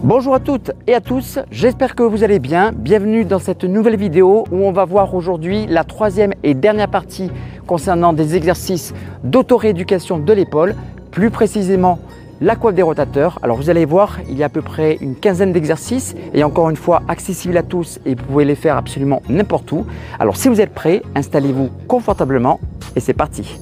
Bonjour à toutes et à tous, j'espère que vous allez bien. Bienvenue dans cette nouvelle vidéo où on va voir aujourd'hui la troisième et dernière partie concernant des exercices d'auto-rééducation de l'épaule, plus précisément la coiffe des rotateurs. Alors vous allez voir, il y a à peu près une quinzaine d'exercices et encore une fois accessibles à tous et vous pouvez les faire absolument n'importe où. Alors si vous êtes prêts, installez-vous confortablement et c'est parti.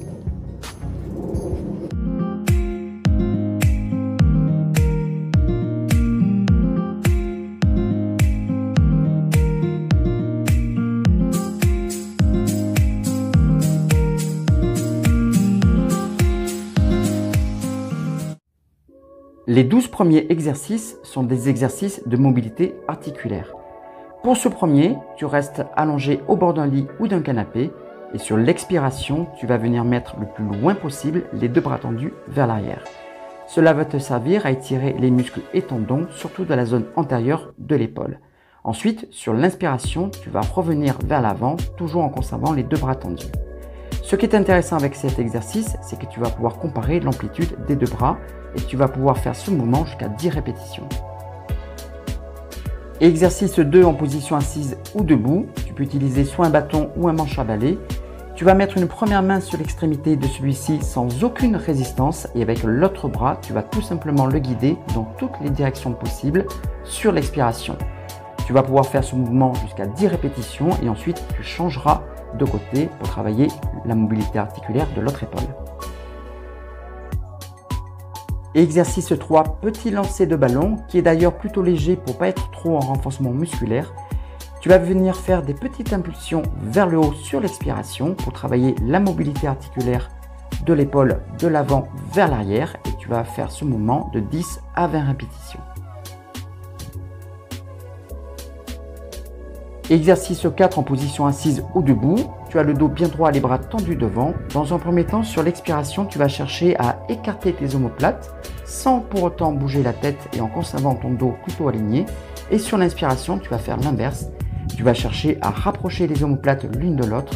Les 12 premiers exercices sont des exercices de mobilité articulaire. Pour ce premier, tu restes allongé au bord d'un lit ou d'un canapé et sur l'expiration, tu vas venir mettre le plus loin possible les deux bras tendus vers l'arrière. Cela va te servir à étirer les muscles et tendons, surtout dans la zone antérieure de l'épaule. Ensuite, sur l'inspiration, tu vas revenir vers l'avant, toujours en conservant les deux bras tendus. Ce qui est intéressant avec cet exercice, c'est que tu vas pouvoir comparer l'amplitude des deux bras et tu vas pouvoir faire ce mouvement jusqu'à 10 répétitions. Exercice 2 en position assise ou debout. Tu peux utiliser soit un bâton ou un manche à balai. Tu vas mettre une première main sur l'extrémité de celui-ci sans aucune résistance et avec l'autre bras, tu vas tout simplement le guider dans toutes les directions possibles sur l'expiration. Tu vas pouvoir faire ce mouvement jusqu'à 10 répétitions et ensuite tu changeras de côté pour travailler la mobilité articulaire de l'autre épaule. Exercice 3, petit lancer de ballon, qui est d'ailleurs plutôt léger pour ne pas être trop en renforcement musculaire. Tu vas venir faire des petites impulsions vers le haut sur l'expiration pour travailler la mobilité articulaire de l'épaule de l'avant vers l'arrière et tu vas faire ce mouvement de 10 à 20 répétitions. Exercice 4 en position assise ou debout. Tu as le dos bien droit, les bras tendus devant. Dans un premier temps, sur l'expiration, tu vas chercher à écarter tes omoplates sans pour autant bouger la tête et en conservant ton dos plutôt aligné. Et sur l'inspiration, tu vas faire l'inverse. Tu vas chercher à rapprocher les omoplates l'une de l'autre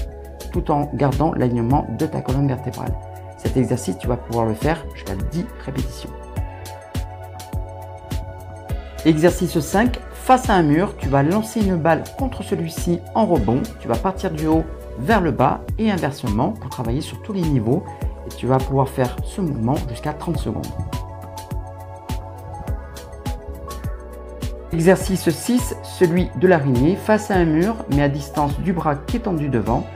tout en gardant l'alignement de ta colonne vertébrale. Cet exercice, tu vas pouvoir le faire jusqu'à 10 répétitions. Exercice 5. Face à un mur, tu vas lancer une balle contre celui-ci en rebond. Tu vas partir du haut vers le bas et inversement pour travailler sur tous les niveaux. Et tu vas pouvoir faire ce mouvement jusqu'à 30 secondes. Exercice 6, celui de l'araignée, face à un mur, mais à distance du bras qui est tendu devant.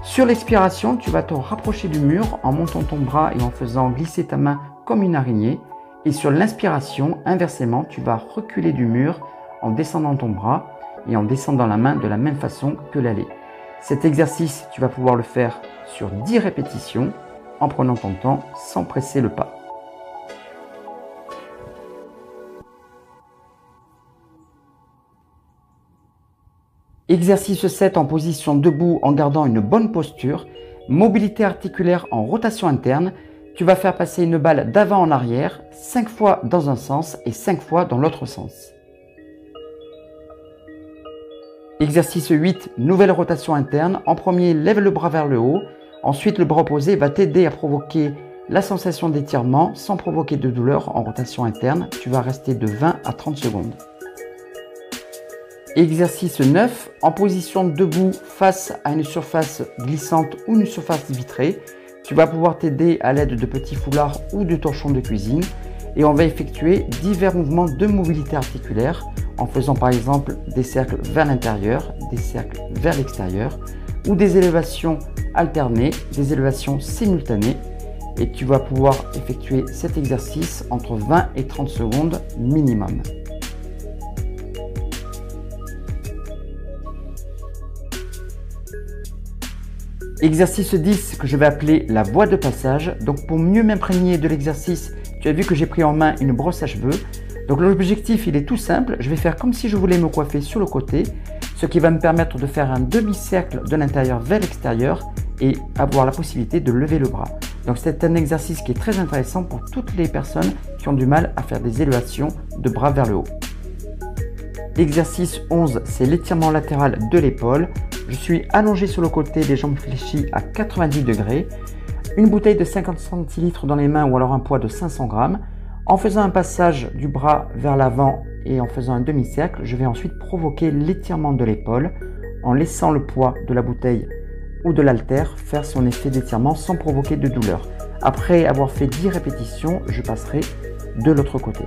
Sur l'expiration, tu vas te rapprocher du mur en montant ton bras et en faisant glisser ta main comme une araignée. Et sur l'inspiration, inversement, tu vas reculer du mur en descendant ton bras et en descendant la main de la même façon que l'aller. Cet exercice, tu vas pouvoir le faire sur 10 répétitions en prenant ton temps sans presser le pas. Exercice 7 en position debout en gardant une bonne posture. Mobilité articulaire en rotation interne. Tu vas faire passer une balle d'avant en arrière 5 fois dans un sens et 5 fois dans l'autre sens. Exercice 8, nouvelle rotation interne. En premier, lève le bras vers le haut. Ensuite, le bras opposé va t'aider à provoquer la sensation d'étirement sans provoquer de douleur en rotation interne. Tu vas rester de 20 à 30 secondes. Exercice 9, en position debout face à une surface glissante ou une surface vitrée. Tu vas pouvoir t'aider à l'aide de petits foulards ou de torchons de cuisine. Et on va effectuer divers mouvements de mobilité articulaire en faisant par exemple des cercles vers l'intérieur, des cercles vers l'extérieur ou des élévations alternées, des élévations simultanées. Et tu vas pouvoir effectuer cet exercice entre 20 et 30 secondes minimum. Exercice 10 que je vais appeler la voie de passage. Donc pour mieux m'imprégner de l'exercice, tu as vu que j'ai pris en main une brosse à cheveux. Donc l'objectif il est tout simple, je vais faire comme si je voulais me coiffer sur le côté, ce qui va me permettre de faire un demi-cercle de l'intérieur vers l'extérieur et avoir la possibilité de lever le bras. Donc c'est un exercice qui est très intéressant pour toutes les personnes qui ont du mal à faire des élévations de bras vers le haut. Exercice 11, c'est l'étirement latéral de l'épaule. Je suis allongé sur le côté, les jambes fléchies à 90 degrés. Une bouteille de 50 centilitres dans les mains ou alors un poids de 500 grammes. En faisant un passage du bras vers l'avant et en faisant un demi-cercle, je vais ensuite provoquer l'étirement de l'épaule en laissant le poids de la bouteille ou de l'haltère faire son effet d'étirement sans provoquer de douleur. Après avoir fait 10 répétitions, je passerai de l'autre côté.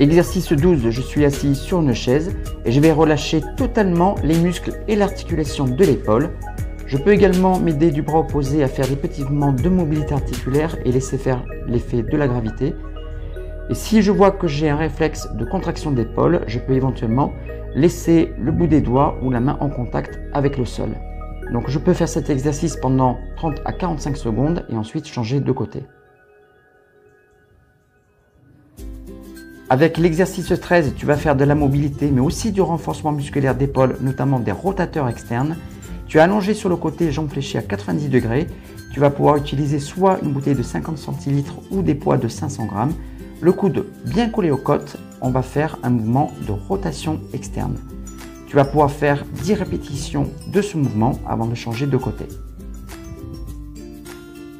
Exercice 12, je suis assis sur une chaise et je vais relâcher totalement les muscles et l'articulation de l'épaule. Je peux également m'aider du bras opposé à faire des petits mouvements de mobilité articulaire et laisser faire l'effet de la gravité. Et si je vois que j'ai un réflexe de contraction d'épaule, je peux éventuellement laisser le bout des doigts ou la main en contact avec le sol. Donc je peux faire cet exercice pendant 30 à 45 secondes et ensuite changer de côté. Avec l'exercice 13, tu vas faire de la mobilité mais aussi du renforcement musculaire d'épaule, notamment des rotateurs externes. Tu es allongé sur le côté, jambes fléchies à 90 degrés. Tu vas pouvoir utiliser soit une bouteille de 50 centilitres ou des poids de 500 grammes. Le coude bien collé aux côtes, on va faire un mouvement de rotation externe. Tu vas pouvoir faire 10 répétitions de ce mouvement avant de changer de côté.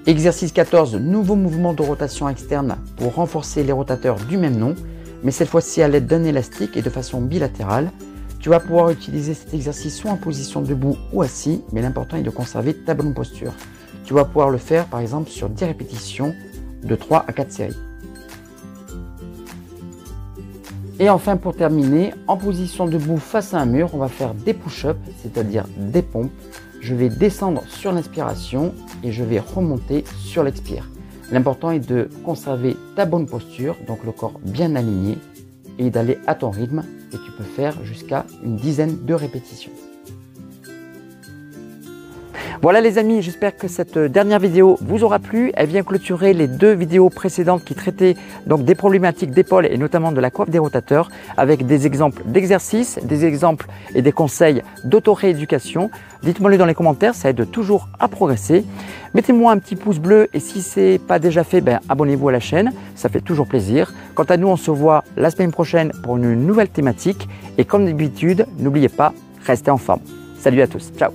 Exercice 14, nouveau mouvement de rotation externe pour renforcer les rotateurs du même nom, mais cette fois-ci à l'aide d'un élastique et de façon bilatérale. Tu vas pouvoir utiliser cet exercice soit en position debout ou assis, mais l'important est de conserver ta bonne posture. Tu vas pouvoir le faire par exemple sur 10 répétitions de 3 à 4 séries. Et enfin pour terminer, en position debout face à un mur, on va faire des push-ups, c'est-à-dire des pompes. Je vais descendre sur l'inspiration et je vais remonter sur l'expire. L'important est de conserver ta bonne posture, donc le corps bien aligné, et d'aller à ton rythme, et tu peux faire jusqu'à une dizaine de répétitions. Voilà les amis, j'espère que cette dernière vidéo vous aura plu. Elle vient clôturer les 2 vidéos précédentes qui traitaient donc des problématiques d'épaule et notamment de la coiffe des rotateurs avec des exemples d'exercices, des exemples et des conseils d'auto-rééducation. Dites-moi le dans les commentaires, ça aide toujours à progresser. Mettez-moi un petit pouce bleu et si ce n'est pas déjà fait, abonnez-vous à la chaîne, ça fait toujours plaisir. Quant à nous, on se voit la semaine prochaine pour une nouvelle thématique et comme d'habitude, n'oubliez pas, restez en forme. Salut à tous, ciao.